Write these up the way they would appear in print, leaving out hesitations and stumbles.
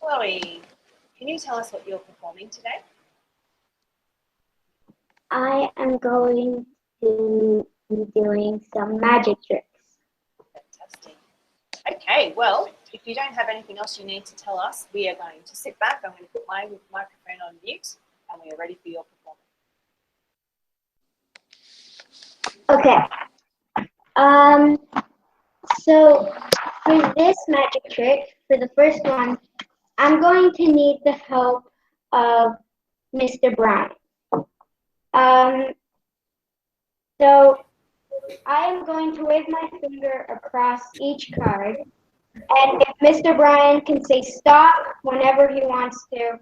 Chloe, can you tell us what you're performing today? I am going to be doing some magic tricks. Fantastic. Okay, well, if you don't have anything else you need to tell us, we are going to sit back. I'm going to put my microphone on mute, and we are ready for your performance. Okay. So for this magic trick, for the first one, I'm going to need the help of Mr. Brian. So I am going to wave my finger across each card, and if Mr. Brian can say stop whenever he wants to,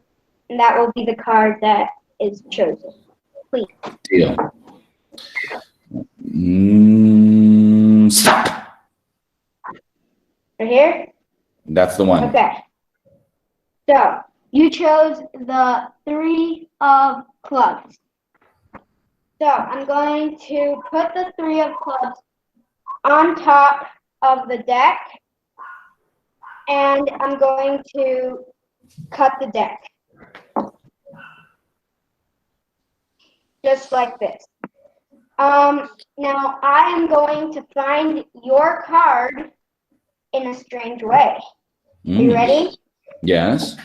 and that will be the card that is chosen. Please. Deal. Stop. Right here? That's the one. Okay. So you chose the 3 of clubs. So I'm going to put the 3 of clubs on top of the deck, and I'm going to cut the deck. Just like this. Now I am going to find your card in a strange way. Are you ready? Yes.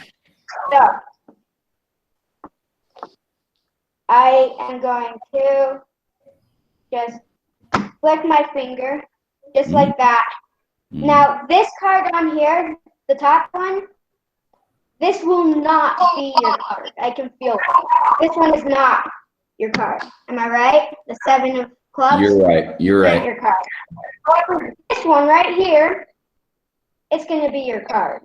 So I am going to just flick my finger, just like that. Now this card on here, the top one, this will not be your card. I can feel it. This one is not your card. Am I right? The 7 of clubs? You're right. You're right. Your card. However, this one right here, it's going to be your card.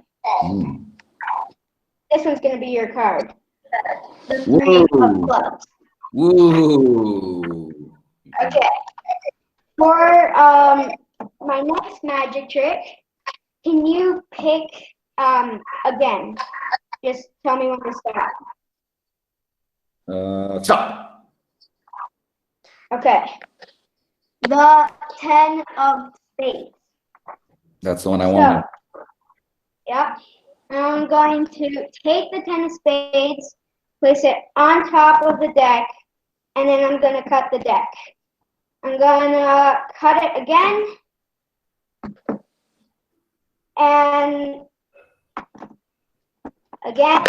This one's going to be your card. The 3 of clubs. Woo. Okay. For my next magic trick, can you pick again? Just tell me when to stop. Stop. Okay. The 10 of spades. That's the one I wanted. Yep. I'm going to take the 10 of spades, place it on top of the deck, and then I'm going to cut the deck. I'm going to cut it again, and again.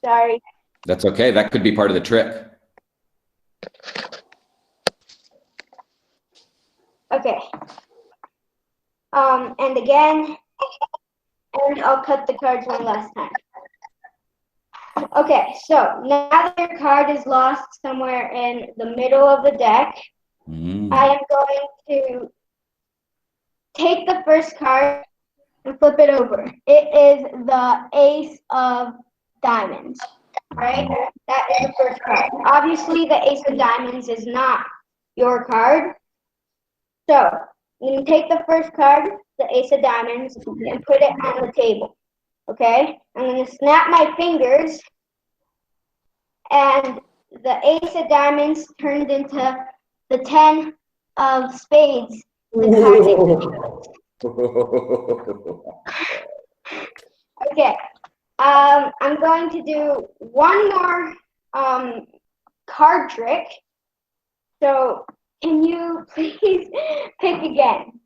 Sorry. That's okay. That could be part of the trick. Okay. And again, and I'll cut the cards one last time. Okay, so now that your card is lost somewhere in the middle of the deck, I am going to take the first card and flip it over. It is the Ace of Diamonds, right? That is the first card. Obviously, the Ace of Diamonds is not your card. So you can take the first card, the Ace of Diamonds, and put it on the table. Okay? I'm going to snap my fingers, and the Ace of Diamonds turned into the 10 of spades. Okay. I'm going to do one more card trick. So can you please pick again?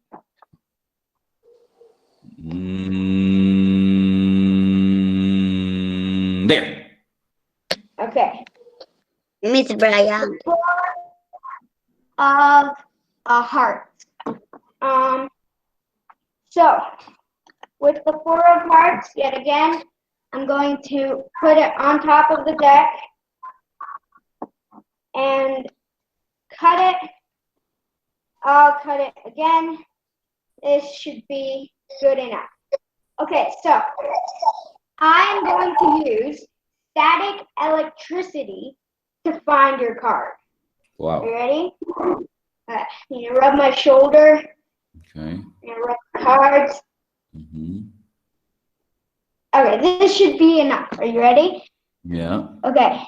There. Okay. Miss Brian. Of a heart. So with the 4 of hearts, yet again, I'm going to put it on top of the deck and cut it. I'll cut it again. This should be good enough. Okay, so I'm going to use static electricity to find your card. Wow. You ready? You rub my shoulder. Okay. And rub the cards. Okay, this should be enough. Are you ready? Yeah. Okay.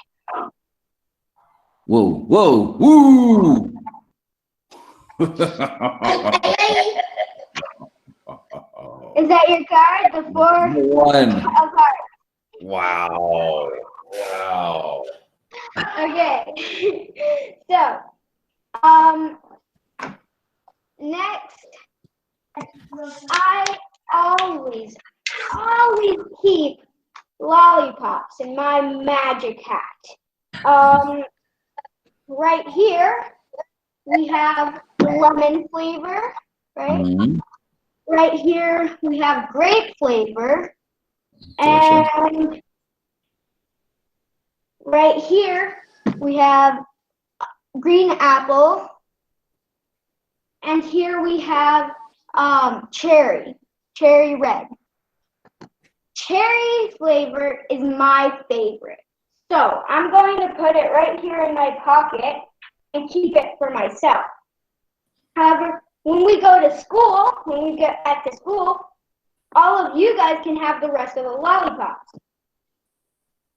Whoa, whoa, woo! Is Is that your card? The 4 One. of hearts. Wow. Wow. Okay. So, next, I always keep lollipops in my magic hat. Right here, we have lemon flavor, right? Mhm. Right here, we have grape flavor. Delicious. And right here, we have green apple. And here we have cherry red. Cherry flavor is my favorite. So I'm going to put it right here in my pocket and keep it for myself. However, when we go to school, when we get back to school, all of you guys can have the rest of the lollipops.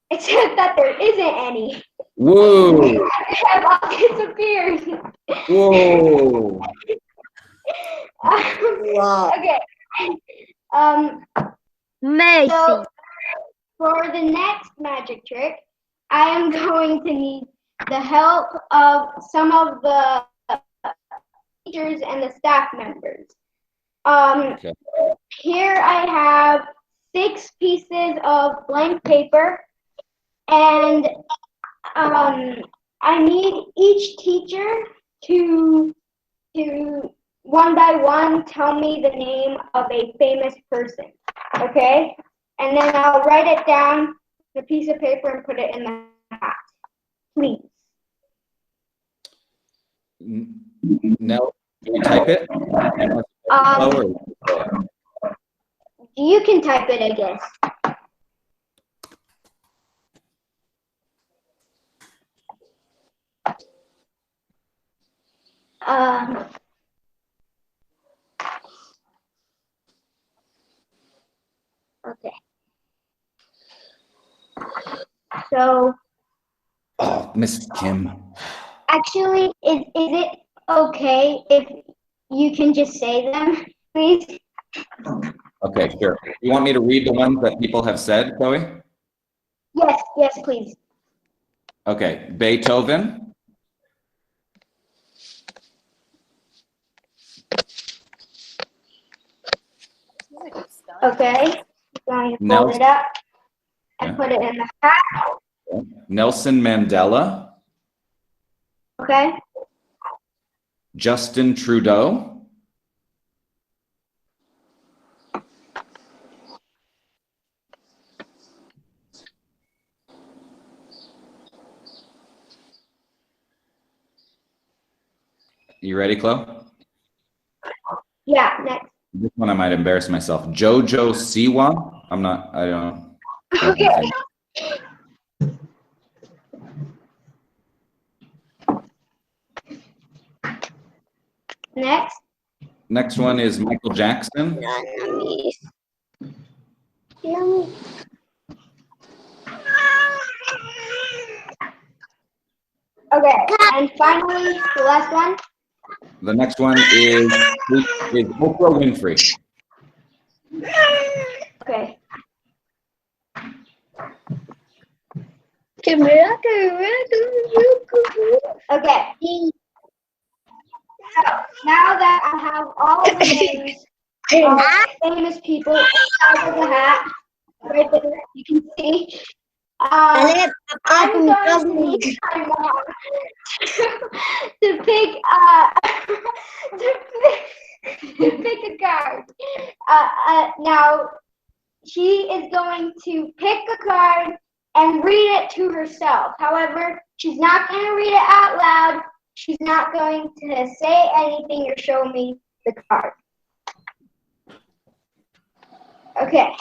Except that there isn't any. Whoa. They have all disappeared. Whoa. Wow. Okay. Messi. So for the next magic trick, I am going to need the help of some of the teachers and the staff members. Okay. Here I have 6 pieces of blank paper, and I need each teacher to one by one tell me the name of a famous person, okay? And then I'll write it down on a piece of paper and put it in the hat, please. Nell, can you type it? You can type it, I guess. Okay. So Oh, Miss Kim. actually, is it okay if you can just say them, please? Okay, sure. You want me to read the ones that people have said, Chloe? Yes, please. Okay, Beethoven, This is a good start. Okay. Going to fold Nelson. it up and Yeah. put it in the hat. Nelson Mandela, Okay. Justin Trudeau, you ready, Chloe? Yeah, next. This one I might embarrass myself. Jojo Siwa. I don't. Okay. Next. Next one is Michael Jackson. Okay, and finally, the last one. The next one is Oprah Winfrey. Okay. Okay. So now that I have all the names of famous people inside of the hat, right there, you can see. I'm going to need my mom to pick to pick a card. Now she is going to pick a card and read it to herself. However, she's not going to read it out loud. She's not going to say anything or show me the card. Okay.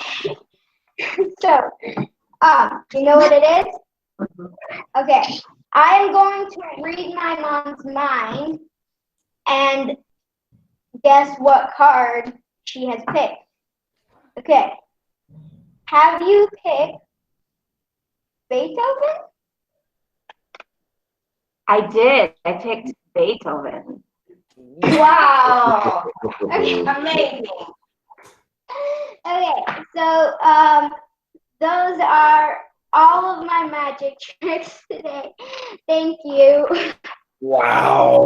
So, you know what it is? Okay. I am going to read my mom's mind and guess what card she has picked. Okay. Have you picked Beethoven? I did. I picked Beethoven. Wow. Okay, amazing. Okay, so those are all of my magic tricks today. Thank you. Wow.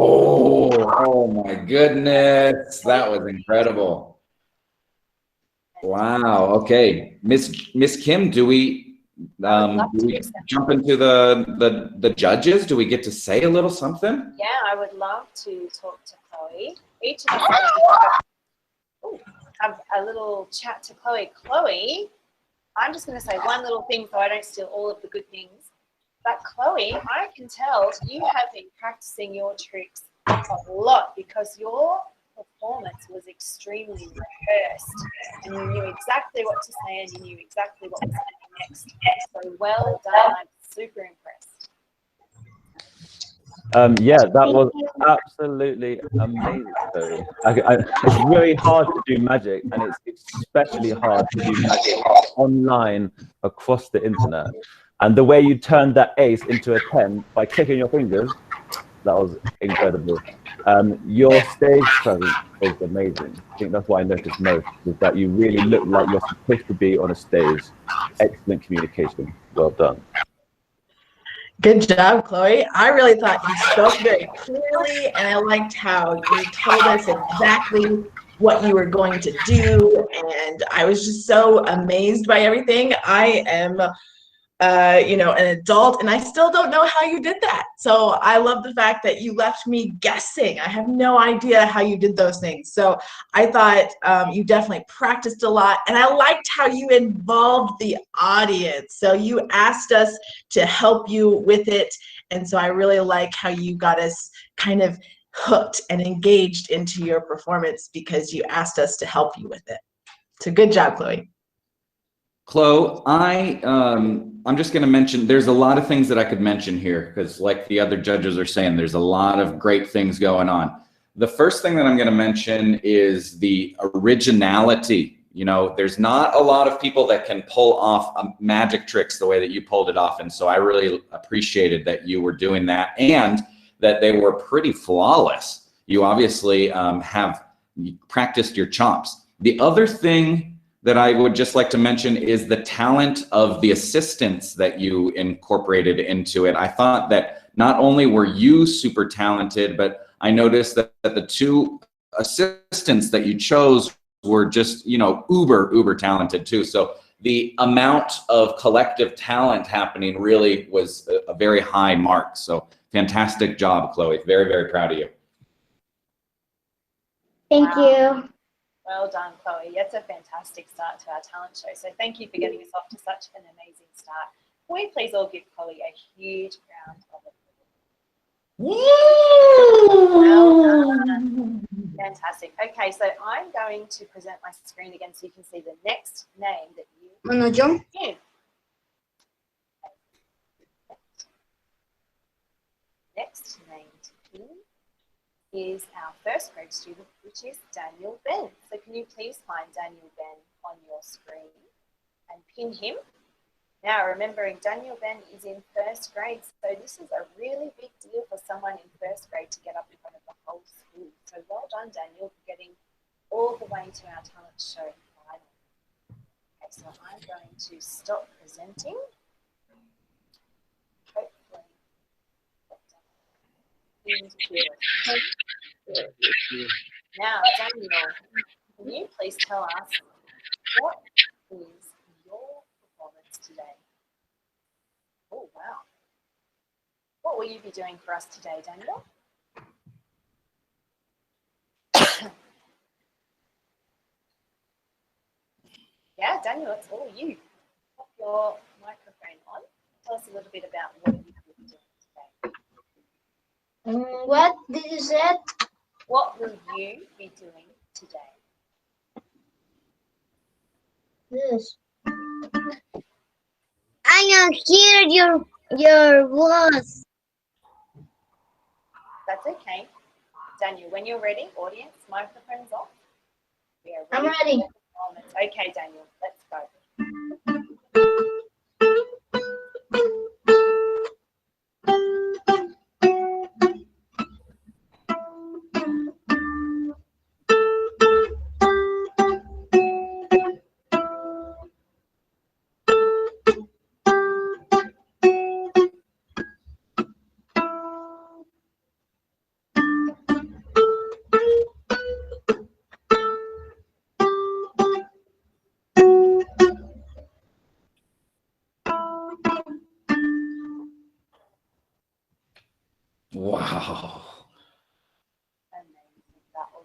Oh my goodness. That was incredible. Wow. Okay. Miss Kim, do we jump into the judges? Do we get to say a little something? Yeah, I would love to talk to Chloe. Each of us have a little chat to Chloe. Chloe, I'm just going to say one little thing so I don't steal all of the good things. But Chloe, I can tell you have been practicing your tricks a lot because your performance was extremely rehearsed and you knew exactly what to say and you knew exactly what was coming next. So well done. I'm super impressed. Yeah, that was absolutely amazing. So it's really hard to do magic, and it's especially hard to do magic online across the internet. And the way you turned that ace into a 10 by clicking your fingers, that was incredible. Your stage presence was amazing. I think that's what I noticed most, was that you really look like you're supposed to be on a stage. Excellent communication. Well done. Good job, Chloe. I really thought you spoke very clearly, and I liked how you told us exactly what you were going to do, and I was just so amazed by everything. I am an adult, and I still don't know how you did that. So I love the fact that you left me guessing. I have no idea how you did those things. So I thought you definitely practiced a lot, and I liked how you involved the audience. So you asked us to help you with it, and so I really like how you got us kind of hooked and engaged into your performance because you asked us to help you with it. So good job, Chloe. Chloe, I'm just going to mention, there's a lot of things that I could mention here because like the other judges are saying, there's a lot of great things going on. The first thing that I'm going to mention is the originality. You know, there's not a lot of people that can pull off magic tricks the way that you pulled it off. And so I really appreciated that you were doing that and that they were pretty flawless. You obviously have practiced your chops. The other thing that I would just like to mention is the talent of the assistants that you incorporated into it. I thought that not only were you super talented, but I noticed that the two assistants that you chose were just, you know, uber talented too. So the amount of collective talent happening really was a very high mark. So fantastic job, Chloe. Very, very proud of you. Thank you. Well done, Chloe. That's a fantastic start to our talent show. So thank you for getting us off to such an amazing start. Can we please all give Chloe a huge round of applause? Well done. Fantastic. Okay, so I'm going to present my screen again so you can see the next name that you give. Next name to pin is our first grade student, which is Daniel Ben. So can you please find Daniel Ben on your screen and pin him? Now, remembering Daniel Ben is in first grade, so this is a really big deal for someone in first grade to get up in front of the whole school. So well done, Daniel, for getting all the way to our talent show final. Okay, so I'm going to stop presenting. Hopefully, now, Daniel, can you please tell us what is your performance today? Oh, wow. What will you be doing for us today, Daniel? Yeah, Daniel, it's all you. Pop your microphone on. Tell us a little bit about what you will be doing today. What did you say? What will you be doing today? This. I don't hear your voice. That's okay. Daniel, when you're ready, audience, microphone's off. We are I'm ready. Okay, Daniel, let's go.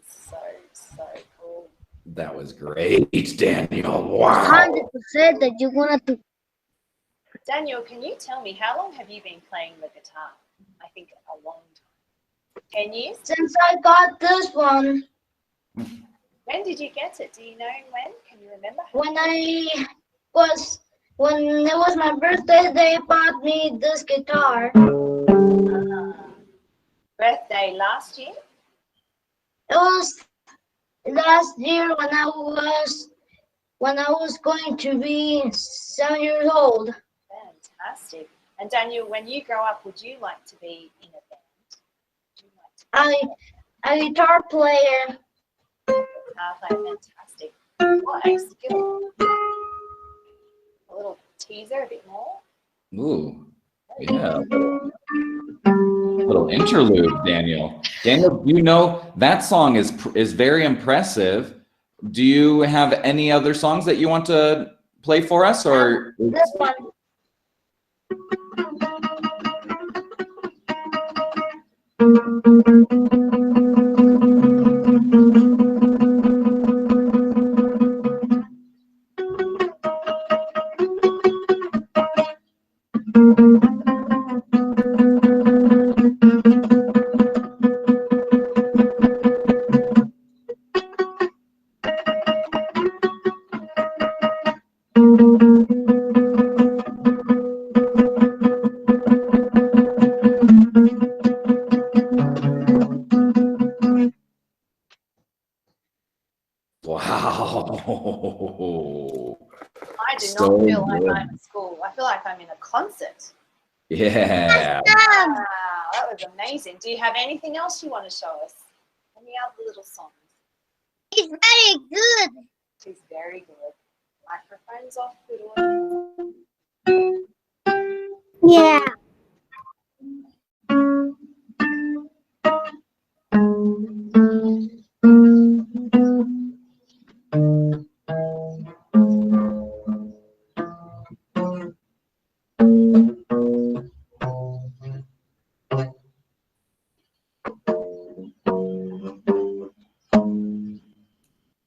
So cool. That was great, Daniel. Wow. 100% that you wanted to. Daniel, can you tell me how long have you been playing the guitar? I think a long time. 10 years? Since I got this one, When did you get it? Do you know when? Can you remember? when it was my birthday, they bought me this guitar. Birthday last year? It was last year when I was going to be 7 years old. Fantastic. And Daniel, when you grow up, would you like to be in a band? Would you like to A guitar player. Fantastic. What a skill. A little teaser, a bit more. Ooh, yeah. Little interlude, Daniel. Daniel, you know that song is very impressive. Do you have any other songs that you want to play for us, or This one. wow? I do So not feel like good. I'm at school. I feel like I'm in a concert. Yeah. Wow, that was amazing. Do you have anything else you want to show us? Any other little songs? It's very good. She's very good. Microphone's off. Good one. Yeah.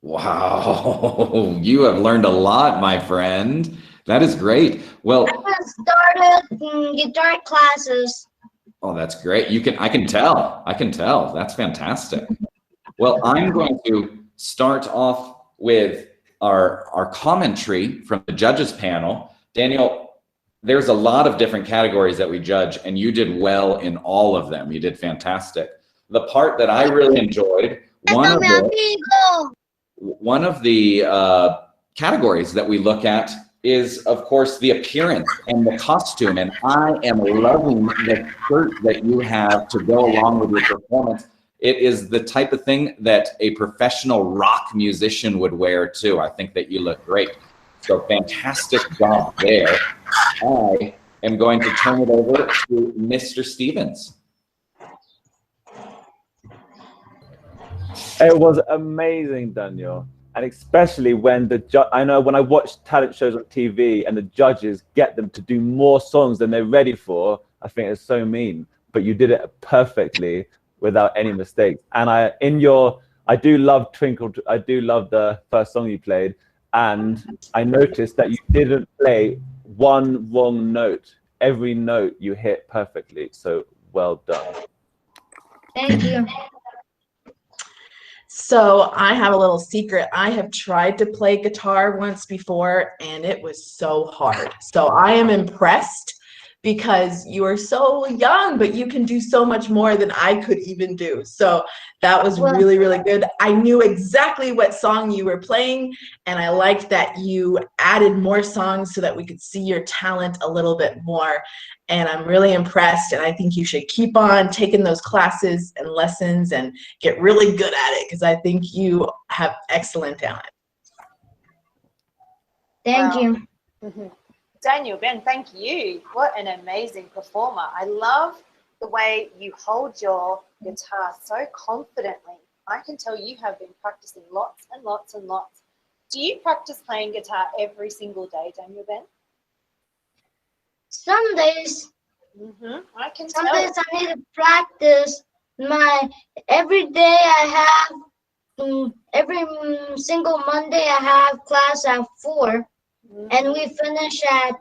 Wow, you have learned a lot, my friend. That is great. Well, I started guitar classes. oh, that's great. I can tell. I can tell. That's fantastic. Well, I'm going to start off with our commentary from the judges panel. Daniel, there's a lot of different categories that we judge, and you did well in all of them. You did fantastic. The part that I really enjoyed, one of the categories that we look at is, of course, the appearance and the costume. And I am loving the shirt that you have to go along with your performance. It is the type of thing that a professional rock musician would wear too. I think that you look great. So fantastic job there. I am going to turn it over to Mr. Stevens. It was amazing, Daniel. And especially when I know when I watch talent shows on TV and the judges get them to do more songs than they're ready for, I think it's so mean. But you did it perfectly without any mistakes. And I do love Twinkle. I do love the first song you played. And I noticed that you didn't play one wrong note. Every note you hit perfectly. So well done. Thank you. So I have a little secret. I have tried to play guitar once before and it was so hard. So I am impressed because you are so young, but you can do so much more than I could even do. So that was really, really good. I knew exactly what song you were playing, and I liked that you added more songs so that we could see your talent a little bit more. And I'm really impressed, and I think you should keep on taking those classes and lessons and get really good at it, because I think you have excellent talent. Thank you. Daniel, Ben, thank you. What an amazing performer. I love the way you hold your guitar so confidently. I can tell you have been practicing lots and lots and lots. Do you practice playing guitar every single day, Daniel, Ben? Some days, I can some tell. days I need to practice. Every day I have every single Monday I have class at 4, and we finish at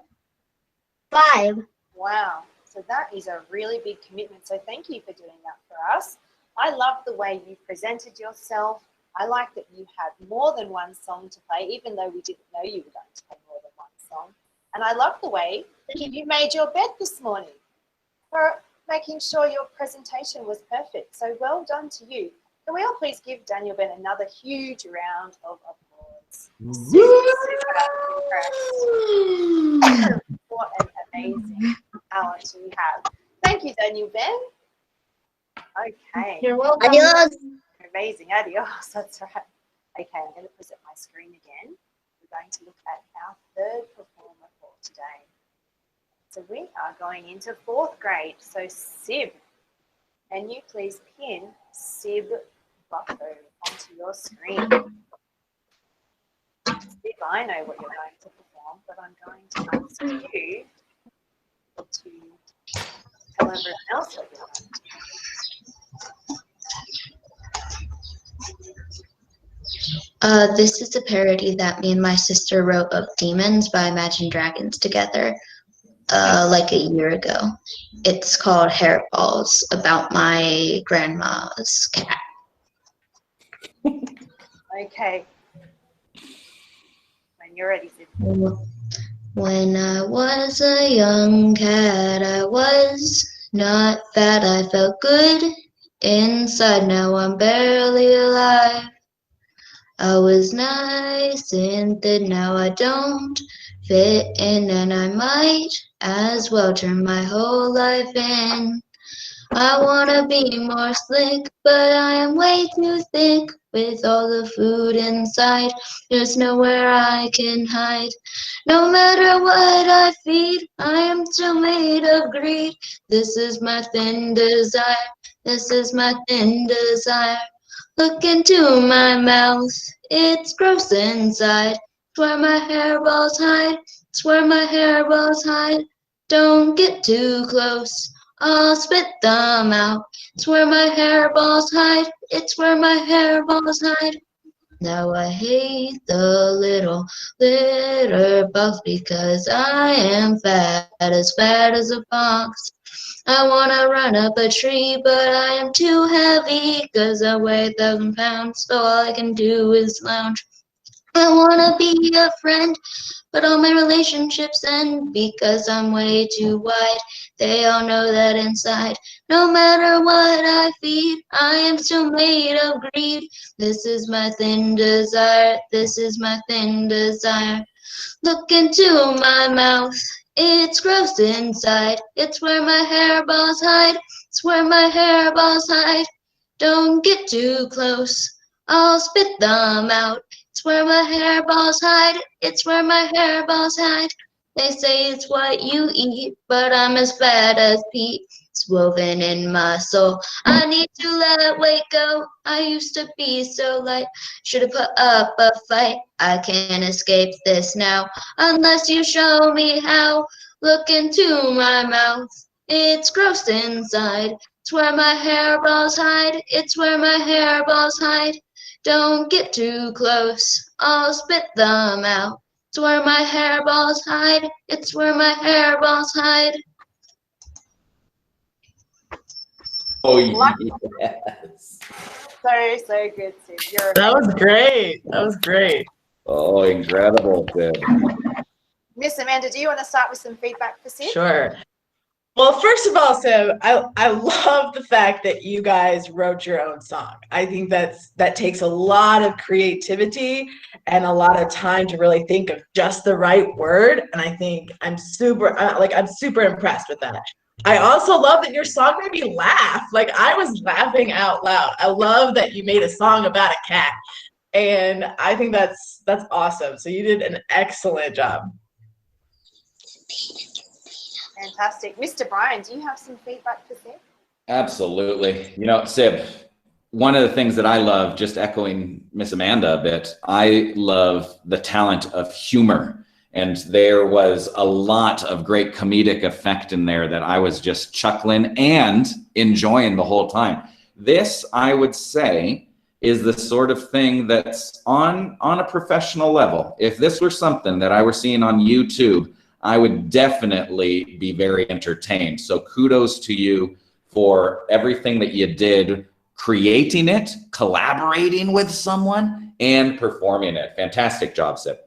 5. Wow. So that is a really big commitment. So thank you for doing that for us. I love the way you presented yourself. I like that you had more than one song to play, even though we didn't know you were going to play more than one song. And I love the way you made your bed this morning for making sure your presentation was perfect. So well done to you. Can we all please give Daniel Ben another huge round of applause? Super impressed. What an amazing talent you have. Thank you, Daniel Ben. Okay. You're welcome. Adios. Amazing. Adios. That's right. Okay, I'm going to present my screen again. We're going to look at our third performer for today. So we are going into 4th grade. So Sib, can you please pin Sib Bucko onto your screen? Sib, I know what you're going to perform, but I'm going to ask you to tell everyone else what you're going to do. This is a parody that me and my sister wrote of Demons by Imagine Dragons together, like a year ago. It's called Hairballs, about my grandma's cat. Okay. When you're ready, Sid. When I was a young cat, I was not fat, I felt good inside, now I'm barely alive. I was nice and thin, now I don't fit in, and I might as well turn my whole life in. I wanna be more slick, but I am way too thick. With all the food inside, there's nowhere I can hide. No matter what I feed, I am still made of greed. This is my thin desire, this is my thin desire. Look into my mouth, it's gross inside. It's where my hairballs hide, it's where my hairballs hide. Don't get too close, I'll spit them out. It's where my hairballs hide, it's where my hairballs hide. Now I hate the little litter box because I am fat as a fox. I wanna run up a tree, but I am too heavy, 'cause I weigh 1,000 pounds, so all I can do is lounge. I wanna be a friend, but all my relationships end because I'm way too wide. They all know that inside, no matter what I feed, I am still made of greed. This is my thin desire, this is my thin desire. Look into my mouth, it's gross inside. It's where my hairballs hide, it's where my hairballs hide. Don't get too close, I'll spit them out. It's where my hairballs hide, it's where my hairballs hide. They say it's what you eat, but I'm as fat as Pete. It's woven in my soul. I need to let weight go. I used to be so light. Should have put up a fight. I can't escape this now unless you show me how. Look into my mouth. It's gross inside. It's where my hairballs hide. It's where my hairballs hide. Don't get too close. I'll spit them out. It's where my hairballs hide. It's where my hairballs hide. Oh, yes. So good, Sid. That was great. That was great. Oh, incredible, Sid. Miss Amanda, do you want to start with some feedback for Sid? Sure. Well, first of all, Sim, I love the fact that you guys wrote your own song. I think that takes a lot of creativity and a lot of time to really think of just the right word. And I think I'm super impressed with that. I also love that your song made me laugh. Like, I was laughing out loud. I love that you made a song about a cat. And I think that's awesome. So you did an excellent job. Fantastic. Mr. Brian, do you have some feedback for Sib? Absolutely. You know, Sib, one of the things that I love, just echoing Miss Amanda a bit, I love the talent of humor. And there was a lot of great comedic effect in there that I was just chuckling and enjoying the whole time. This, I would say, is the sort of thing that's on a professional level. If this were something that I were seeing on YouTube, I would definitely be very entertained. So kudos to you for everything that you did, creating it, collaborating with someone, and performing it. Fantastic job, Sid.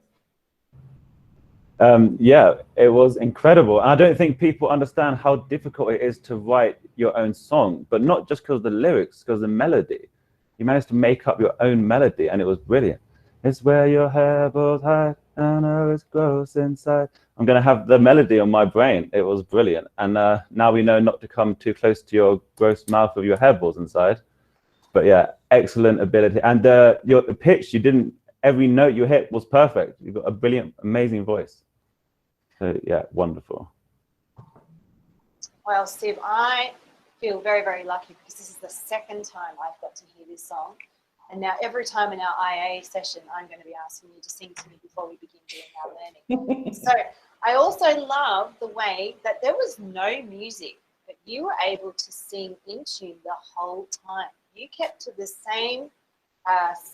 Yeah, it was incredible. I don't think people understand how difficult it is to write your own song, but not just because of the lyrics, because of the melody. You managed to make up your own melody, and it was brilliant. It's where your hair both hide, I know it's gross inside. I'm going to have the melody on my brain. It was brilliant. And now we know not to come too close to your gross mouth with your hairballs inside. But yeah, excellent ability. And the pitch, every note you hit was perfect. You've got a brilliant, amazing voice. So yeah, wonderful. Well, Steve, I feel very, very lucky because this is the second time I've got to hear this song. And now every time in our IA session, I'm going to be asking you to sing to me before we begin doing our learning. So I also love the way that there was no music, but you were able to sing in tune the whole time. You kept to the same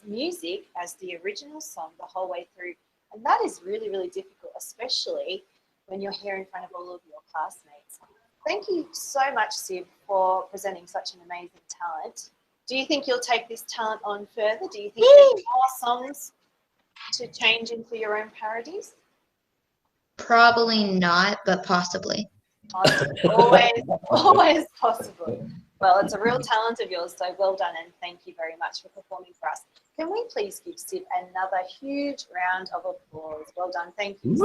music as the original song the whole way through. And that is really, really difficult, especially when you're here in front of all of your classmates. Thank you so much, Sid, for presenting such an amazing talent. Do you think you'll take this talent on further? Do you think there's more songs to change into your own parodies? Probably not, but possibly. Always possible. Well, it's a real talent of yours, so well done, and thank you very much for performing for us. Can we please give Sid another huge round of applause? Well done, thank you.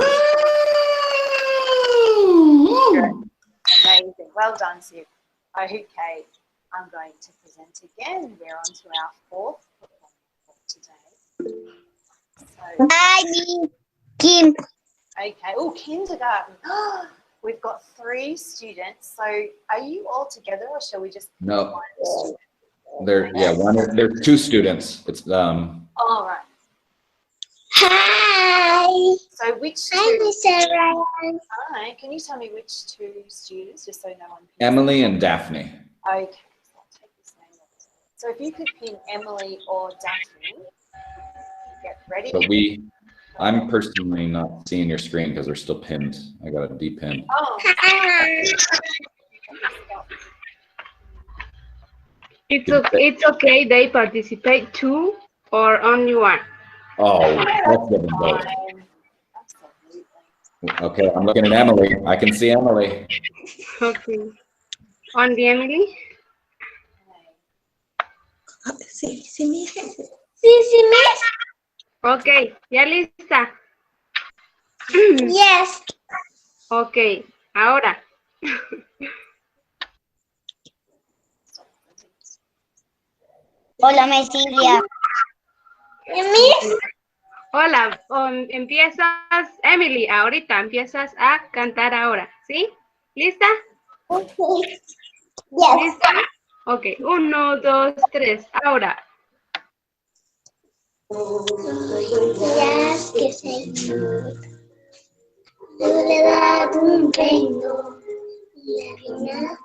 Amazing, well done, Sid. Okay, I'm going to present again. We're on to our fourth performance for today. Kim. Okay, oh, kindergarten. We've got 3 students. So are you all together, or shall we just? No, there's 2 students. It's All right. Hi. So which 2? Hi, Mr. Ryan. Hi. Can you tell me which 2 students, just so no one? Emily and Daphne. Okay. So I'll take this name off. So if you could pin Emily or Daphne, get ready. But I'm personally not seeing your screen because they're still pinned. I got to de-pin. Oh. It's okay. They participate too, or only one. Oh, let's give them both. Okay, I'm looking at Emily. I can see Emily. Okay. On the Emily. Sí, miss. Okay. ¿Ya lista? Yes. Okay. Ahora. Hola, Miss Silvia. Miss. Hola. Empiezas, Emily. Ahorita empiezas a cantar ahora. ¿Sí? ¿Lista? Okay. Yes. ¿Lista? Ok. 1, 2, 3. Ahora. Yes, que Señor, tú le das un reino y reina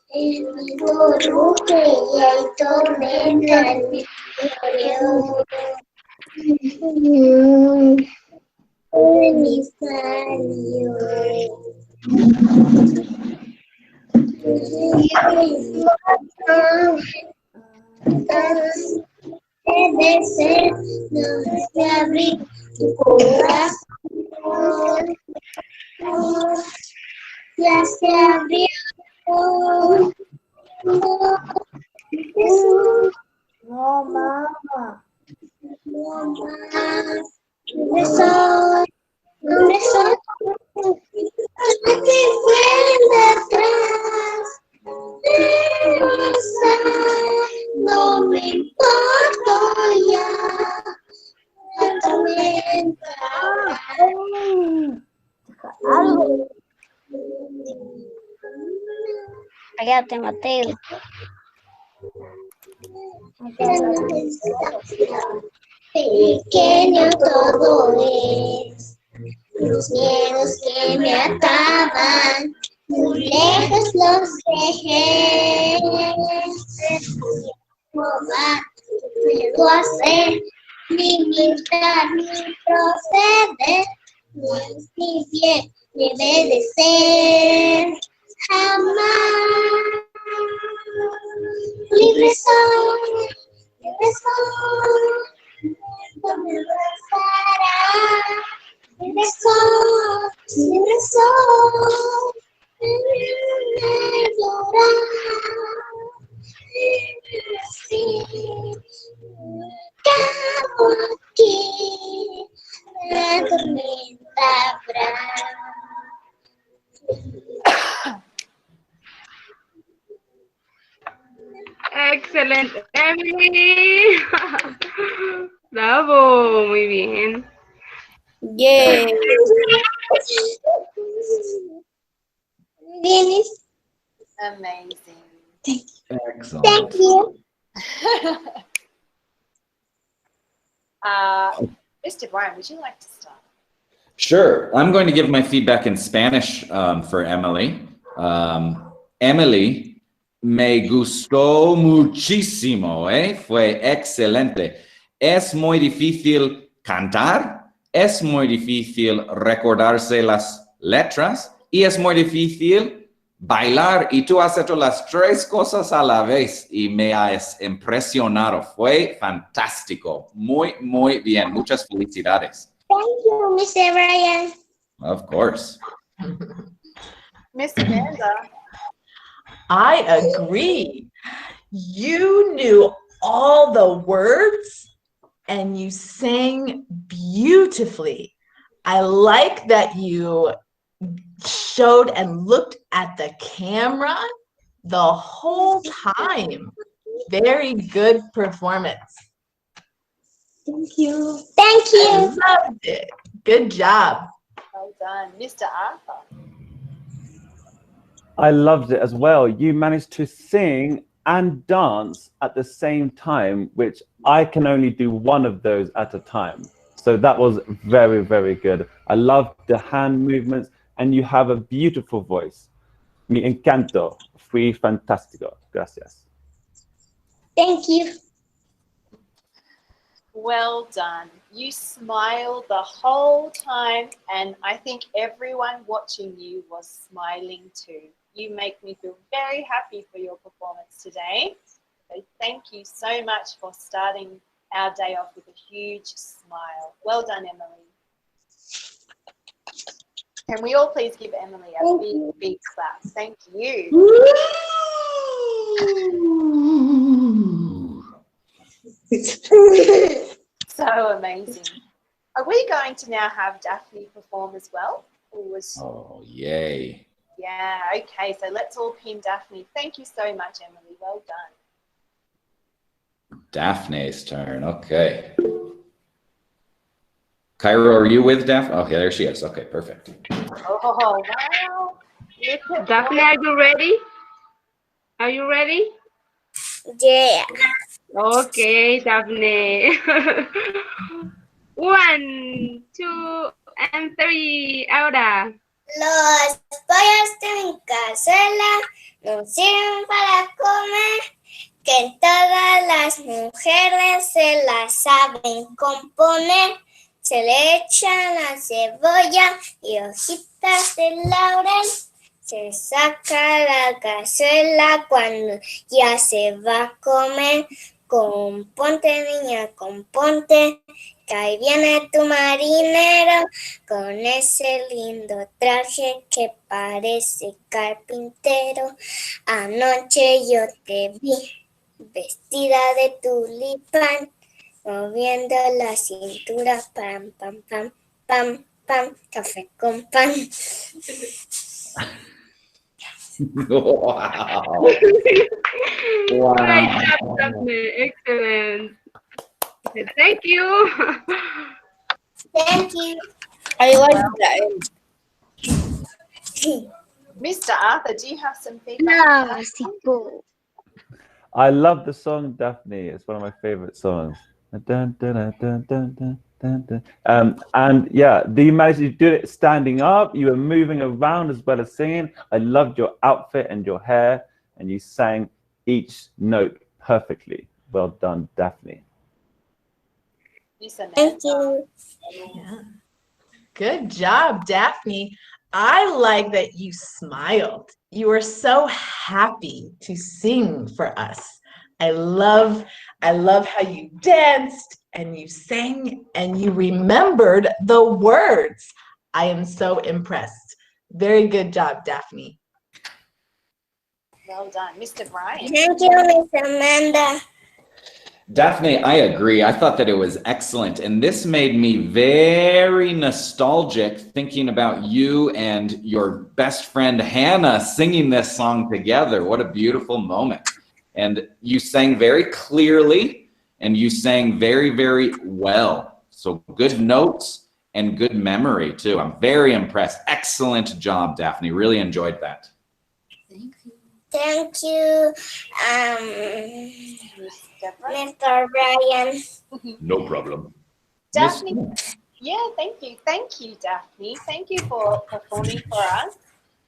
en mi ruge y hay tormenta en mi interior. En mi debe ser, no es que abrir tu corazón, ya se abrió. No, mamá. No más. ¿Dónde soy? ¿Dónde soy? No te vuelvas atrás. No me importa ya. La tormenta. Algo. Cállate, Mateo. Pequeño todo es. Los miedos que me ataban. Muy lejos los dejé. va, puedo hacer, limitar mi proceder, no es mi bien, debe de ser, jamás. Libre soy, no me bastará. Libre soy, libre llorar. Libre sí, cabo aquí, la tormenta habrá. Excelente, Emily. Bravo, muy bien. Yay. Dennis, Amazing. Excellent. thank you. Mr. Brian, would you like to start? Sure. I'm going to give my feedback in Spanish for Emily. Emily, me gustó muchísimo, Fue excelente. Es muy difícil cantar, es muy difícil recordarse las letras y es muy difícil bailar, y tú has hecho las tres cosas a la vez y me has impresionado. Fue fantástico. Muy, muy bien. Muchas felicidades. Thank you, Mr. Brian. Of course. Miss Amanda. I agree. You knew all the words and you sang beautifully. I like that you showed and looked at the camera the whole time. Very good performance. Thank you. Thank you. I loved it. Good job. Well done. Mr. Arthur. I loved it as well. You managed to sing and dance at the same time, which I can only do one of those at a time. So that was very, very good. I loved the hand movements, and you have a beautiful voice. Mi encanto. Fui fantástico. Gracias. Thank you. Well done. You smiled the whole time, and I think everyone watching you was smiling too. You make me feel very happy for your performance today. So thank you so much for starting our day off with a huge smile. Well done, Emily. Can we all please give Emily a big, big clap? Thank you. So amazing. Are we going to now have Daphne perform as well? Oh, yay. Yeah, okay, so let's all pin Daphne. Thank you so much, Emily. Well done. Daphne's turn. Okay. Cairo, are you with Daphne? Okay, there she is. Okay, perfect. Oh, wow. Daphne, are you ready? Are you ready? Yeah. Okay, Daphne. 1, 2, and 3. Ahora. Los pollos de mi cazuela no sirven para comer, que todas las mujeres se las saben componer. Se le echan la cebolla y hojitas de laurel. Se saca la cazuela cuando ya se va a comer. Componte, niña, componte, que ahí viene tu marinero con ese lindo traje que parece carpintero. Anoche yo te vi vestida de tulipán, moviendo la cintura, pam, pam, pam, pam, pam, café con pan. Wow. Great job, Daphne. Excellent. Thank you. Thank you. I like that. Mr. Arthur, do you have some feedback? No, I love the song Daphne. It's one of my favorite songs. Dun, dun, dun, dun, dun, dun, dun, dun. And yeah, you managed to do it standing up. You were moving around as well as singing. I loved your outfit and your hair, and you sang each note perfectly. Well done, Daphne. Thank you. Yeah. Good job, Daphne. I like that you smiled. You were so happy to sing for us. I love how you danced and you sang and you remembered the words. I am so impressed. Very good job, Daphne. Well done. Mr. Brian. Thank you, Miss Amanda. Daphne, I agree. I thought that it was excellent. And this made me very nostalgic thinking about you and your best friend Hannah singing this song together. What a beautiful moment. And you sang very clearly and you sang very, very well. So good notes and good memory too. I'm very impressed. Excellent job, Daphne. Really enjoyed that. Thank you, Mr. Brian. No problem. Daphne, yeah, thank you. Thank you, Daphne. Thank you for performing for us.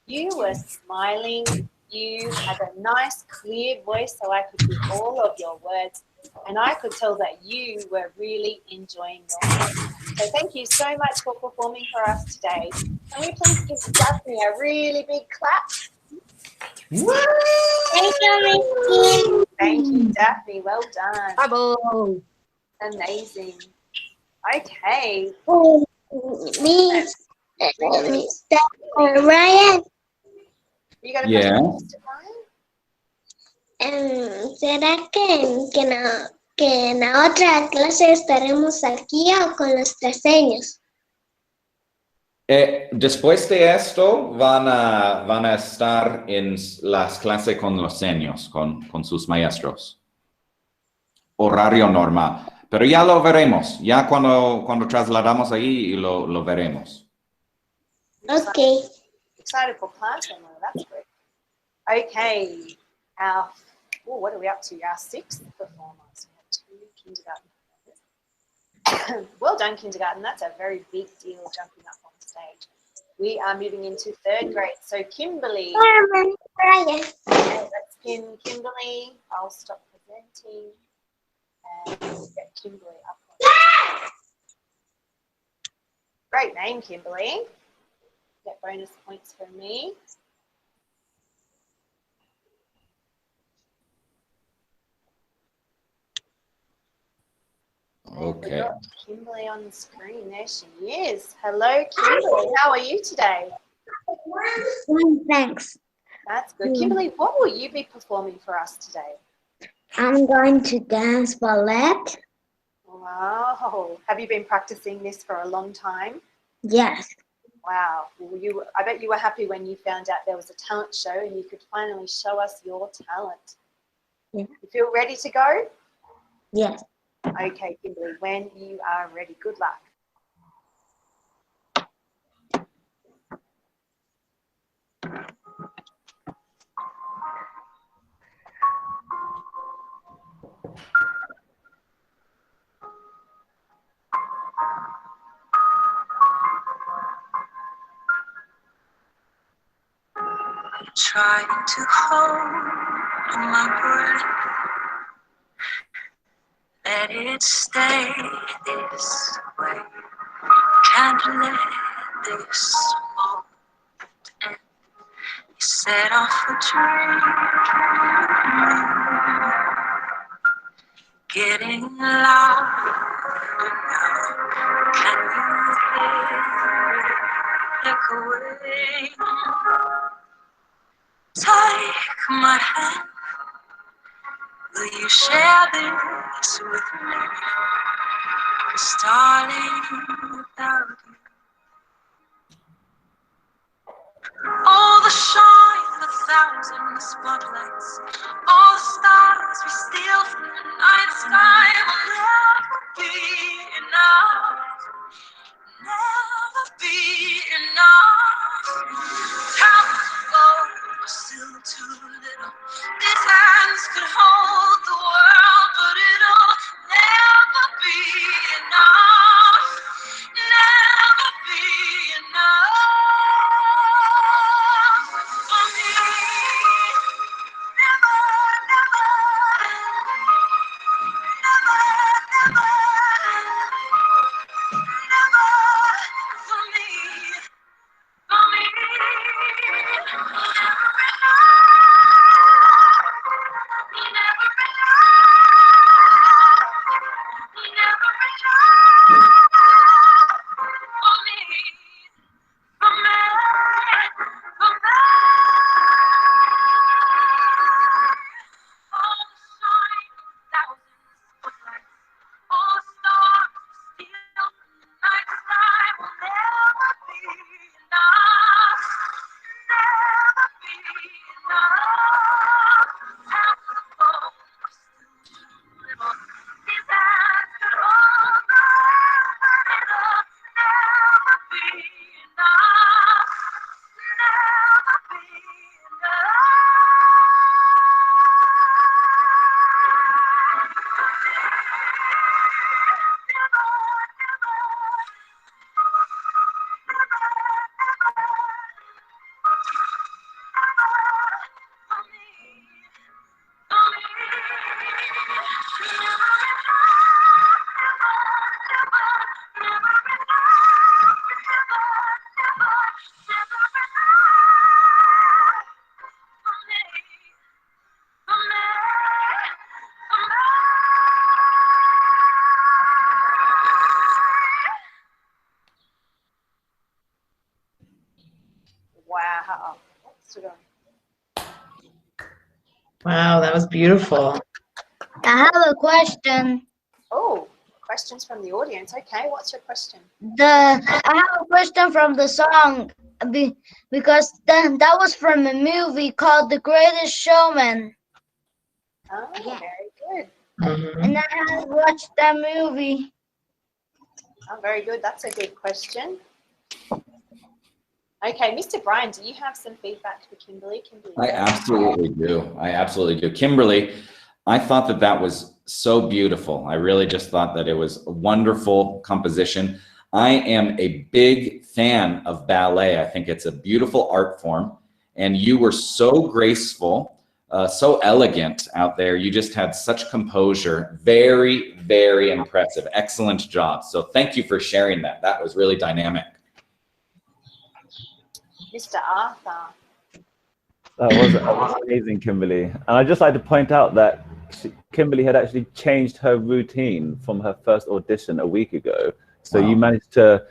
You were smiling. You had a nice, clear voice so I could hear all of your words. And I could tell that you were really enjoying your work. So thank you so much for performing for us today. Can we please give Daphne a really big clap? Thank you, Miss Kim. Thank you, Daphne. Well done. Bravo. Amazing. Okay. Miss Brian, You got a Yeah. question, Mr. Brian? ¿será que en la otra clase estaremos aquí o con los traseños? Después de esto van a estar en las clases con los seños, con sus maestros. Horario normal. Pero ya lo veremos. Ya cuando trasladamos ahí lo veremos. Okay. Excited for class, I know, that's great. Okay, what are we up to? Our sixth performance. We have 2 kindergarten performers. Well done, kindergarten. That's a very big deal jumping up on stage. We are moving into 3rd grade. So Kimberly. Brian. Let's pin Kimberly. I'll stop presenting and get Kimberly up on. Great name, Kimberly. Get bonus points from me. Okay. We've got Kimberly on the screen. There she is. Hello, Kimberly. How are you today? Thanks. That's good. Kimberly, what will you be performing for us today? I'm going to dance ballet. Wow. Have you been practicing this for a long time? Yes. Wow. Well, I bet you were happy when you found out there was a talent show and you could finally show us your talent. Yeah. You feel ready to go? Yes. Okay, Kimberly, when you are ready. Good luck. Trying to hold my breath, let it stay this way. Can't let this moment end. You set off a dream, getting louder now. Can you hear it echoing? Take my hand. Will you share this with me? 'Cause darling, without you, all the shine, the thousand spotlights, all the stars we steal from the night sky will never be enough. Never be enough. Time to go, still too little. These hands could hold the world, but it'll never be enough. Never be enough for me. Never, never. that was beautiful. I have a question. Oh, questions from the audience. Okay, what's your question? I have a question from the song because that was from a movie called The Greatest Showman. Oh, very good. And I have watched that movie. Oh, very good. That's a good question. Okay, Mr. Brian, do you have some feedback for Kimberly? I absolutely do. I absolutely do. Kimberly, I thought that that was so beautiful. I really just thought that it was a wonderful composition. I am a big fan of ballet. I think it's a beautiful art form. And you were so graceful, so elegant out there. You just had such composure. Very, very impressive. Excellent job. So thank you for sharing that. That was really dynamic. Mr. Arthur. That was amazing, Kimberly. And I'd just like to point out that Kimberly had actually changed her routine from her first audition a week ago. So Wow. you managed to,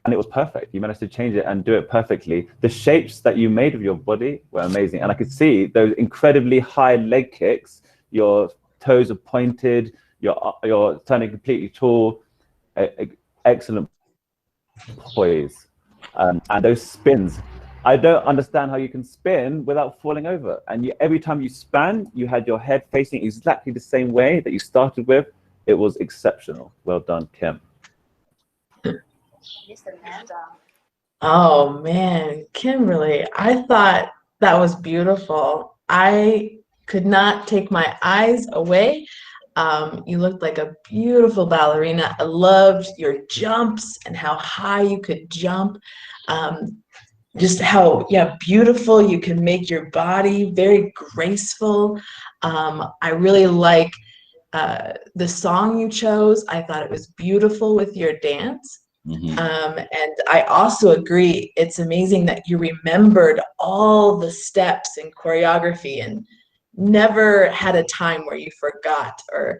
and it was perfect. You managed to change it and do it perfectly. The shapes that you made of your body were amazing. And I could see those incredibly high leg kicks. Your toes are pointed. You're turning completely tall. Excellent poise. And those spins. I don't understand how you can spin without falling over. And every time you span, you had your head facing exactly the same way that you started with. It was exceptional. Well done, Kim. Miss Amanda. Oh man, Kimberly, I thought that was beautiful. I could not take my eyes away. You looked like a beautiful ballerina. I loved your jumps and how high you could jump. Just how beautiful you could make your body, very graceful. I really like the song you chose. I thought it was beautiful with your dance. And I also agree, it's amazing that you remembered all the steps and choreography and never had a time where you forgot or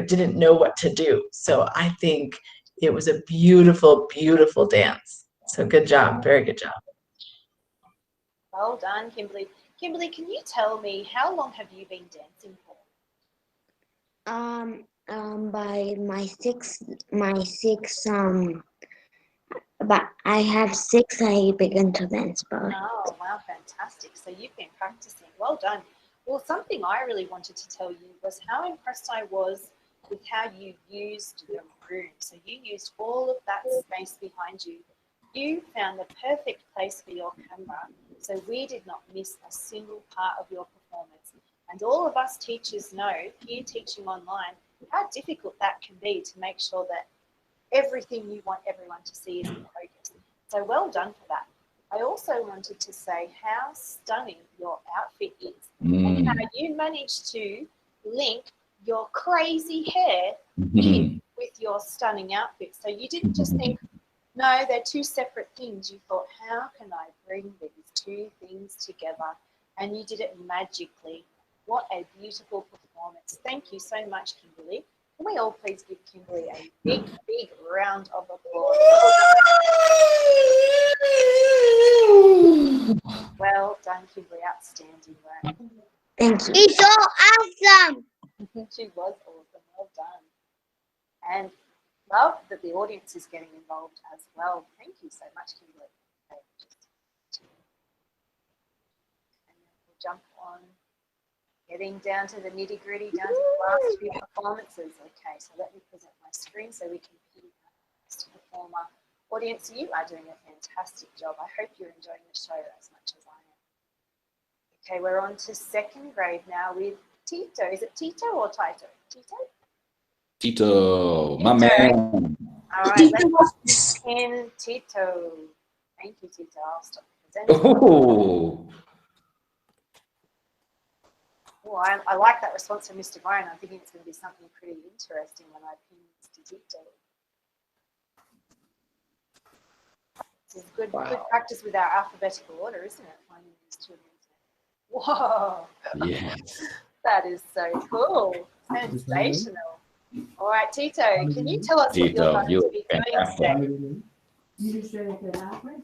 didn't know what to do. So I think it was a beautiful, beautiful dance. So good job, very good job. Well done, Kimberly. Kimberly, can you tell me how long have you been dancing for? By but I have 6 I began to dance by. Oh, wow, fantastic. So you've been practicing. Well done. Well, something I really wanted to tell you was how impressed I was with how you used the room. So you used all of that space behind you. You found the perfect place for your camera, so we did not miss a single part of your performance. And all of us teachers know, here teaching online, how difficult that can be to make sure that everything you want everyone to see is in focus. So well done for that. I also wanted to say how stunning your outfit is and how you managed to link your crazy hair in with your stunning outfit. So you didn't just think, no, they're two separate things. You thought, how can I bring these two things together? And you did it magically. What a beautiful performance. Thank you so much, Kimberly. Can we all please give Kimberly a big, big round of applause? Well done, Kimberly. Outstanding work. Thank you. It's so awesome. She was awesome. Well done. And love that the audience is getting involved as well. Thank you so much, Kimberly. Okay, and then we'll jump on, getting down to the nitty gritty, down to the last few performances. Okay, so let me present my screen so we can see the next performer. Audience, you are doing a fantastic job. I hope you're enjoying the show as much as I am. Okay, we're on to second grade now with Tito. Is it Tito or Tito? Tito? Tito, my man. All right, let's pin Tito. Thank you, Tito. I'll stop presenting. Oh, Oh, I like that response from Mr. Brian. I'm thinking it's going to be something pretty interesting when I pin Mr. Tito. This is good practice with our alphabetical order, isn't it? Finding these children. Whoa. yes. That is so cool. Sensational. All right, Tito, can you tell us Tito, what you're going to be doing today? You just said it could happen.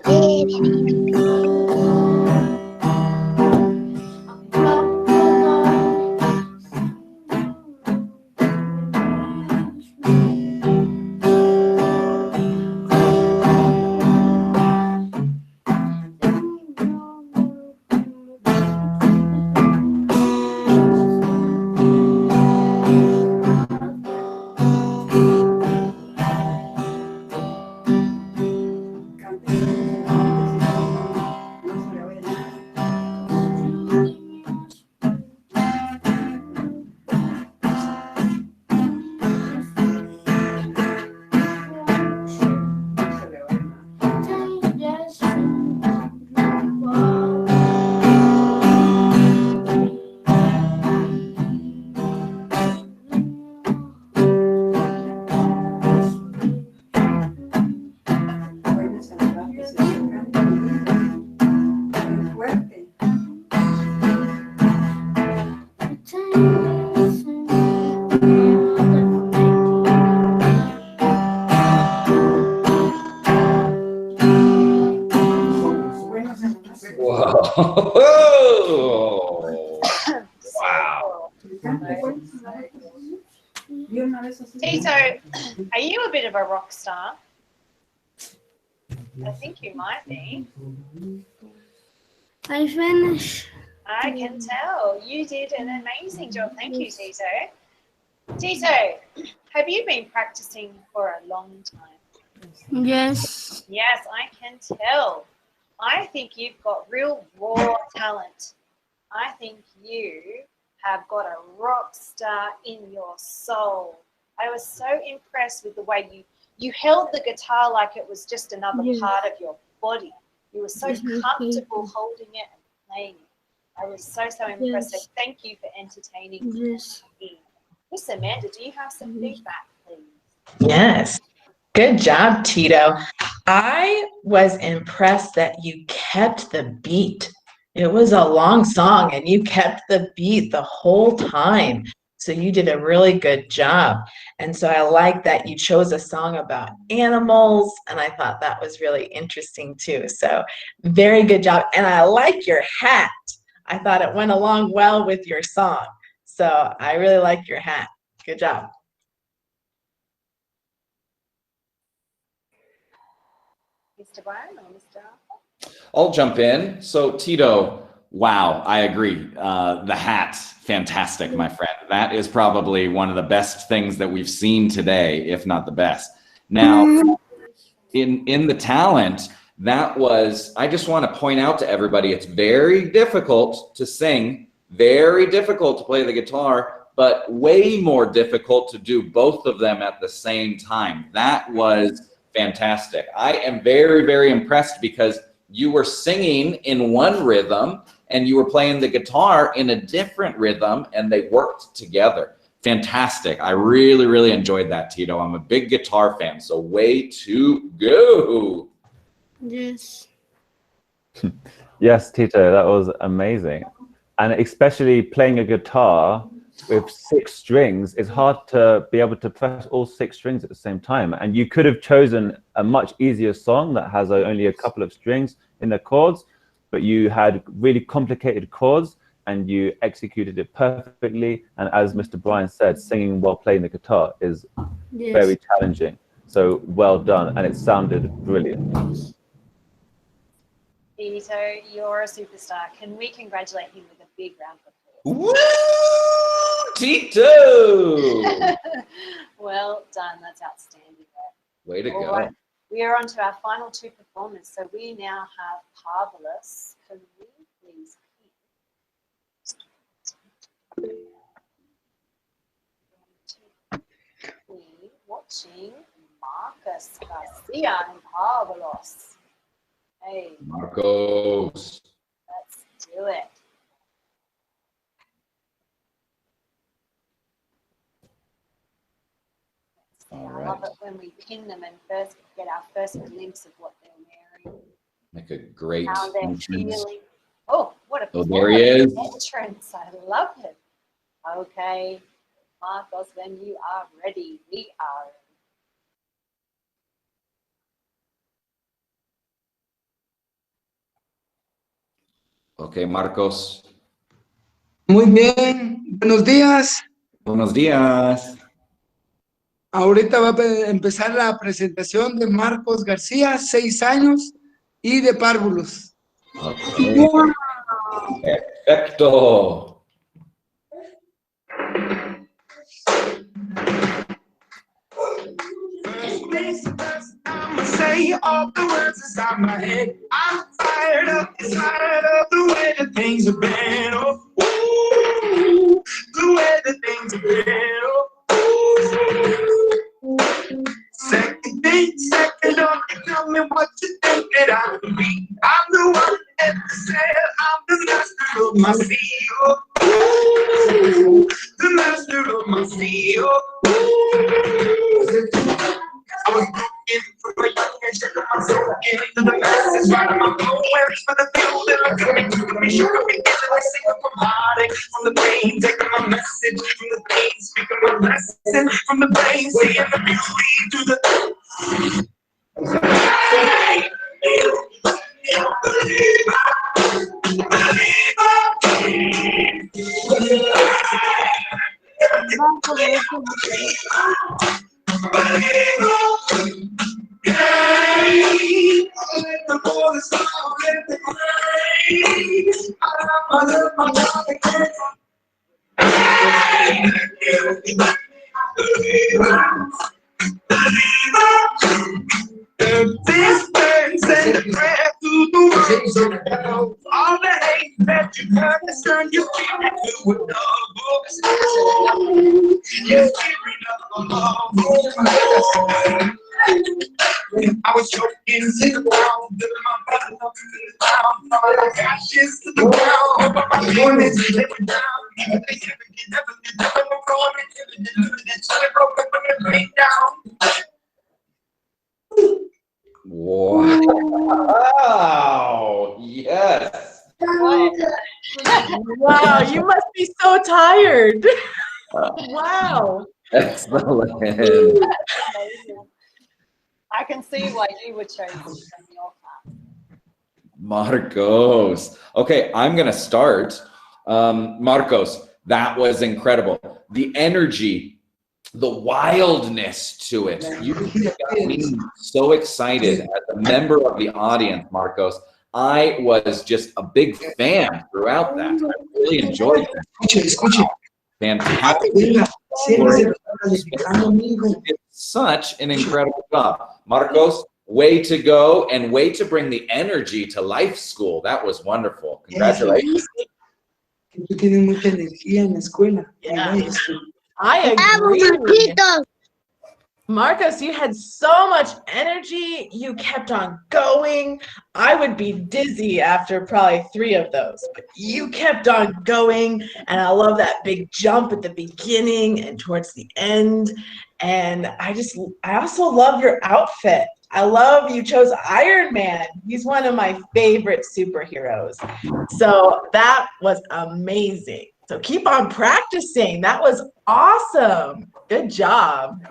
Whoa. Wow. Tito, are you a bit of a rock star? I think you might be. I finished. I can tell. You did an amazing job. Thank you, Tito. Tito, have you been practicing for a long time? Yes. Yes, I can tell. I think you've got real raw talent. I think you have got a rock star in your soul. I was so impressed with the way you held the guitar like it was just another part of your body. You were so comfortable holding it and playing it. I was so impressed. So thank you for entertaining me. Miss Amanda, do you have some feedback, please? Yes. Good job, Tito. I was impressed that you kept the beat. It was a long song and you kept the beat the whole time. So you did a really good job. And so I like that you chose a song about animals, and I thought that was really interesting too. So very good job. And I like your hat. I thought it went along well with your song. So I really like your hat. Good job. Mr. Brown or Mr. Arthur? I'll jump in. So Tito, wow, I agree. The hat, fantastic, my friend. That is probably one of the best things that we've seen today, if not the best. Now, in the talent, that was, I just want to point out to everybody, it's very difficult to sing, very difficult to play the guitar, but way more difficult to do both of them at the same time. That was fantastic. I am very, very impressed because you were singing in one rhythm and you were playing the guitar in a different rhythm, and they worked together. Fantastic. I really, really enjoyed that, Tito. I'm a big guitar fan, so way to go. Yes. Yes, Tito, that was amazing. And especially playing a guitar with 6 strings, it's hard to be able to press all 6 strings at the same time. And you could have chosen a much easier song that has only a couple of strings in the chords, but you had really complicated chords and you executed it perfectly. And as Mr. Bryan said, singing while playing the guitar is very challenging. So well done, and it sounded brilliant. Tito, you're a superstar. Can we congratulate him with a big round of applause? Woo! Tito! Well done. That's outstanding. Way to All go. right. We are on to our final 2 performers. So we now have Parvulus. Can we please be watching Marcus Garcia and Parvulus? Hey, Marcos. let's do it. All I love right. it when we pin them and first get our first glimpse of what they're wearing. Make a great How they're entrance. feeling. Oh, what a Oh, there he is. entrance. I love it. Okay, Marcos, when you are ready, we are Okay, Marcos. Muy bien, buenos días. Buenos días. Ahorita va a empezar la presentación de Marcos García, 6 años, y de párvulos. Okay. Perfecto. I'ma say all the words inside my head. I'm tired of the way that things have been. Oh, ooh, the way that things have been. Oh, ooh. Second thing, second on, tell me what you think that I can be. I'm the one that said I'm the master of my sea. Oh, ooh, the master of my sea. Oh, ooh. I was looking for a young and check my soul into the masses, writing my poems for the few that are coming to me, showing me feeling like singing from heartache, from the pain, taking my message from the pain, speaking my lesson from the pain, seeing the beauty through the. Hey, the ball is all in the rain. I love my love again. This bird sent a prayer to the world, so all the hate that you heard has turned your feet into a love. Yes, I was choking to the ground, my brother up to the ground, from my ashes to the ground, but my demons they were down. They never broke up when they break down. Wow. Yes. Wow, you must be so tired. Wow. Excellent. I can see why you were chosen from your class. Marcos. Okay, I'm going to start. Marcos, that was incredible. The energy, the wildness to it. You got me so excited as a member of the audience, Marcos. I was just a big fan throughout that. I really enjoyed that. Fantastic. Such an incredible job. Marcos, way to go and way to bring the energy to life school. That was wonderful. Congratulations. Yeah. I agree. Marcos, you had so much energy. You kept on going. I would be dizzy after probably 3 of those, but you kept on going. And I love that big jump at the beginning and towards the end. And I also love your outfit. I love you chose Iron Man. He's one of my favorite superheroes. So that was amazing. So keep on practicing. That was awesome. Good job.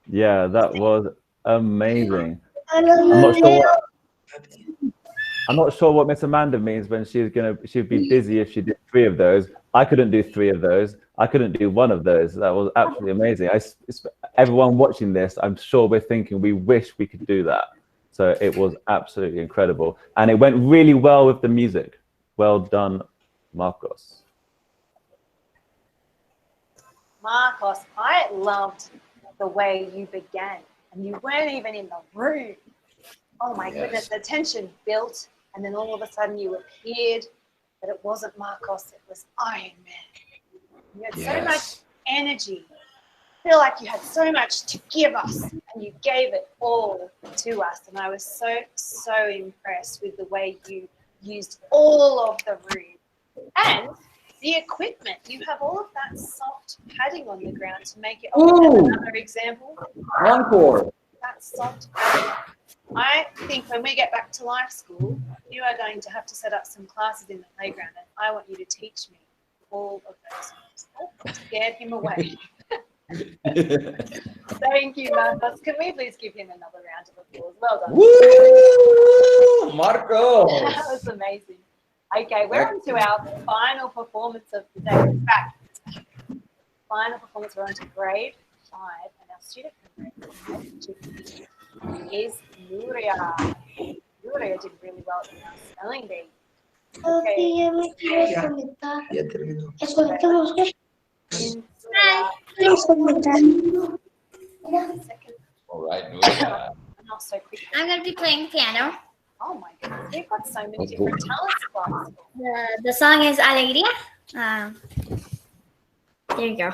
Yeah, that was amazing. I'm not sure what Miss Amanda means when she'd be busy if she did 3 of those. I couldn't do 3 of those. I couldn't do 1 of those. That was absolutely amazing. Everyone watching this, I'm sure we're thinking we wish we could do that. So it was absolutely incredible. And it went really well with the music. Well done, Marcos. Marcos, I loved the way you began, and you weren't even in the room. Oh my goodness, the tension built, and then all of a sudden you appeared, but it wasn't Marcos, it was Iron Man. You had so much energy. I feel like you had so much to give us, and you gave it all to us, and I was so impressed with the way you used all of the room. And the equipment, you have all of that soft padding on the ground to make it. Oh, another example. Encore. That soft padding. I think when we get back to life school, you are going to have to set up some classes in the playground, and I want you to teach me all of those things. Oh, I scared him away. Thank you, Marcos. Can we please give him another round of applause? Well done. Woo! Marcos. That was amazing. Okay, we're on to our final performance of the day. In fact, final performance, we're on to grade 5, and our student from grade 5 is Nuria. Nuria did really well in our spelling bee. Okay. Ya terminó. All right, Nuria. Not so quick. I'm going to be playing piano. Oh my goodness, we've got so many different talents class. The song is Alegría. There you go.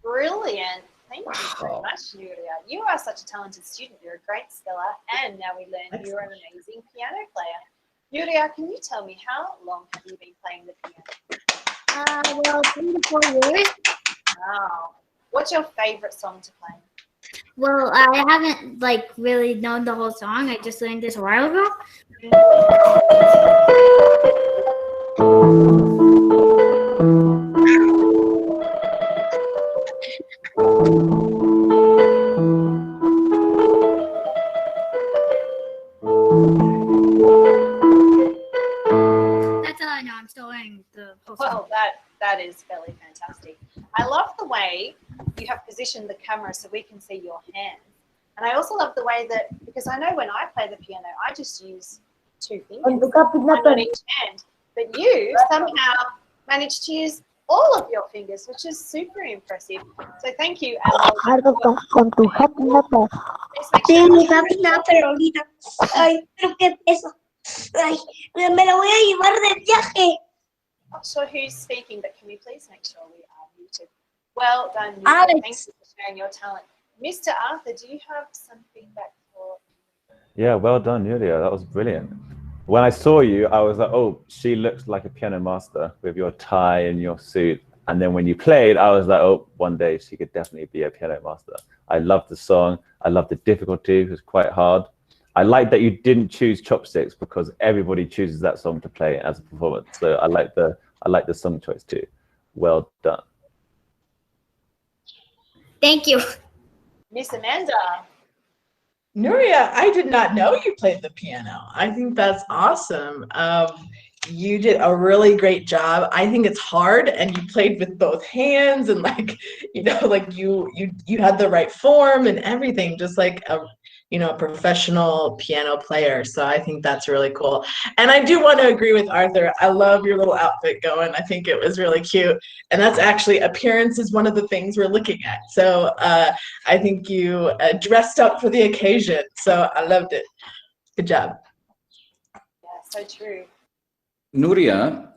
Brilliant. Thank you very much, Nuria. You are such a talented student. You're a great speller, and now we learn you're an amazing piano player. Nuria, can you tell me how long have you been playing the piano? Well, 3 to 4 years. Wow. What's your favorite song to play? Well, I haven't really known the whole song. I just learned this a while ago. That's all I know. I'm still learning the whole song. Well, that is fairly fantastic. I love the way you have positioned the camera so we can see your hands. And I also love the way that, because I know when I play the piano, I just use 2 fingers, one on each hand. But you somehow managed to use all of your fingers, which is super impressive. So thank you. Con tu happy napa. Sí, mi happy napa ahorita. Ay, pero qué peso. Ay, me la voy a llevar de viaje. Not sure who's speaking, but can we please make sure we are muted? Well done, Nuria. Alex. Thank you for sharing your talent. Mr. Arthur, do you have some feedback for? Yeah, well done, Julia. That was brilliant. When I saw you, I was like, oh, she looks like a piano master with your tie and your suit. And then when you played, I was like, oh, one day she could definitely be a piano master. I loved the song. I loved the difficulty. It was quite hard. I like that you didn't choose Chopsticks because everybody chooses that song to play as a performance. So I like the song choice too. Well done. Thank you. Miss Amanda. Nuria, I did not know you played the piano. I think that's awesome. You did a really great job. I think it's hard, and you played with both hands, and you had the right form and everything, just like a professional piano player. So I think that's really cool. And I do want to agree with Arthur. I love your little outfit going. I think it was really cute. And that's actually, appearance is one of the things we're looking at. So I think you dressed up for the occasion. So I loved it. Good job. Yeah, so true. Nuria,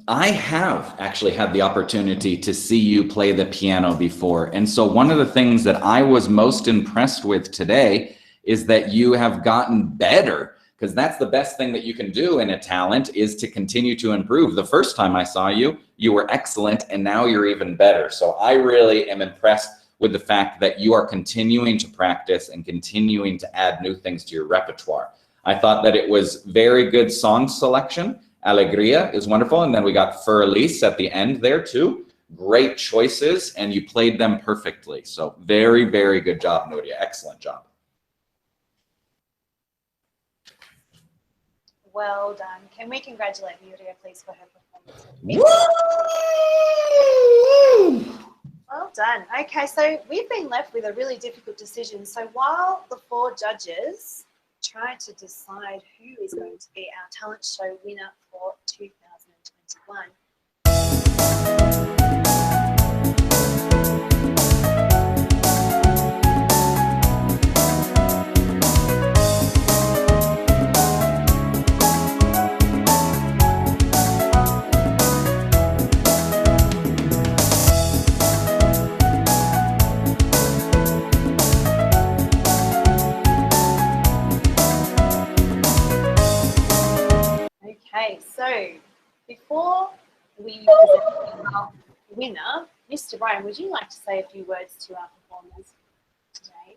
I have actually had the opportunity to see you play the piano before. And so one of the things that I was most impressed with today is that you have gotten better, because that's the best thing that you can do in a talent, is to continue to improve. The first time I saw you, you were excellent, and now you're even better. So I really am impressed with the fact that you are continuing to practice and continuing to add new things to your repertoire. I thought that it was very good song selection. Alegría is wonderful. And then we got Feliz at the end there too. Great choices, and you played them perfectly. So very, very good job, Nuria. Excellent job. Well done. Can we congratulate Nuria, please, for her performance? Well done. Okay, so we've been left with a really difficult decision. So while the 4 judges try to decide who is going to be our talent show winner for 2021. Okay, so Before we present our winner, Mr. Brian, would you like to say a few words to our performers today?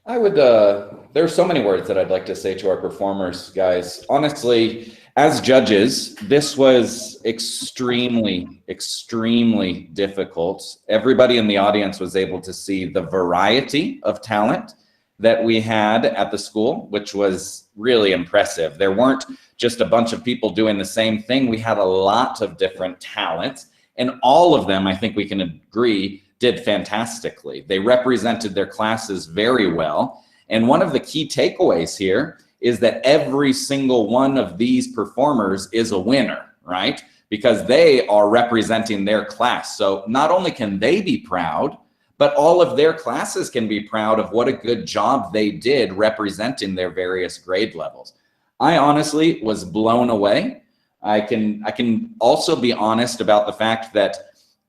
I would, there are so many words that I'd like to say to our performers, guys. Honestly, as judges, this was extremely, extremely difficult. Everybody in the audience was able to see the variety of talent that we had at the school, which was really impressive. There weren't just a bunch of people doing the same thing. We had a lot of different talents, and all of them, I think we can agree, did fantastically. They represented their classes very well. And one of the key takeaways here is that every single one of these performers is a winner, right? Because they are representing their class. So not only can they be proud, but all of their classes can be proud of what a good job they did representing their various grade levels. I honestly was blown away. I can also be honest about the fact that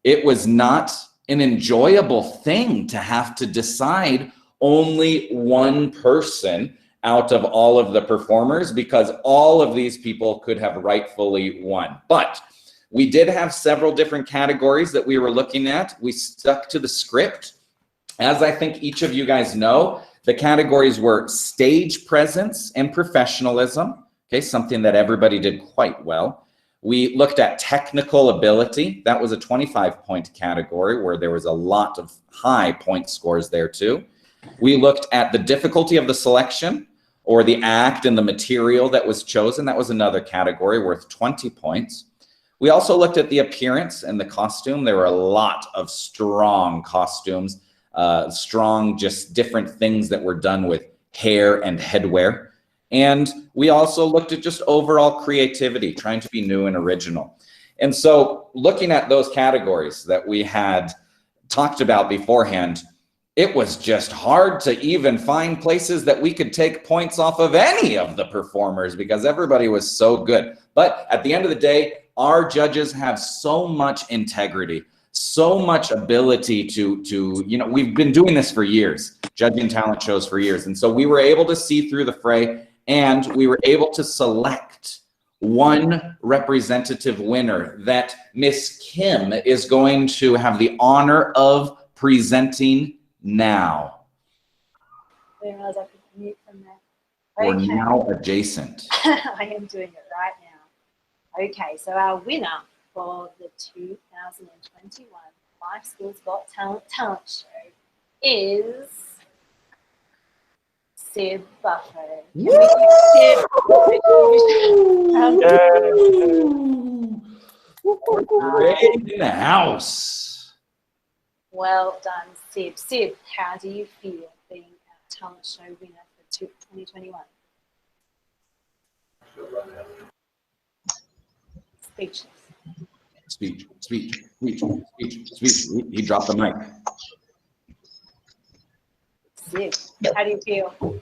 it was not an enjoyable thing to have to decide only one person out of all of the performers, because all of these people could have rightfully won. But we did have several different categories that we were looking at. We stuck to the script. As I think each of you guys know, the categories were stage presence and professionalism, okay, something that everybody did quite well. We looked at technical ability. That was a 25-point category where there was a lot of high point scores there too. We looked at the difficulty of the selection, or the act and the material that was chosen. That was another category worth 20 points. We also looked at the appearance and the costume. There were a lot of strong costumes, strong just different things that were done with hair and headwear. And we also looked at just overall creativity, trying to be new and original. And so looking at those categories that we had talked about beforehand, it was just hard to even find places that we could take points off of any of the performers because everybody was so good. But at the end of the day, our judges have so much integrity, so much ability to, you know, we've been doing this for years, judging talent shows for years. And so we were able to see through the fray, and we were able to select one representative winner that Miss Kim is going to have the honor of presenting now. I didn't realize I could mute from there. Or Okay. now adjacent. I am doing it right now. Okay, so our winner for the 2021 Life Skills Got Talent Show is Sib Buffett. Can we give Great in the house. Well done, Sib. Sib, how do you feel being our talent show winner for 2021? Speechless. Speech. He dropped the mic. Sib, how do you feel?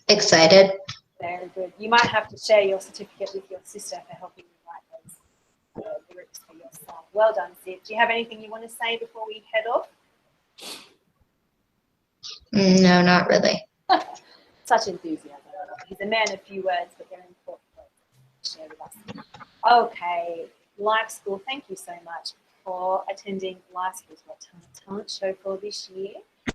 Excited. Very good. You might have to share your certificate with your sister for helping you write those lyrics for your song. Well done, Sib. Do you have anything you want to say before we head off? No, not really. Such enthusiasm. He's a man of few words, but they're important to share with us. Okay, Life School, thank you so much for attending Life School's Got Talent Show for this year.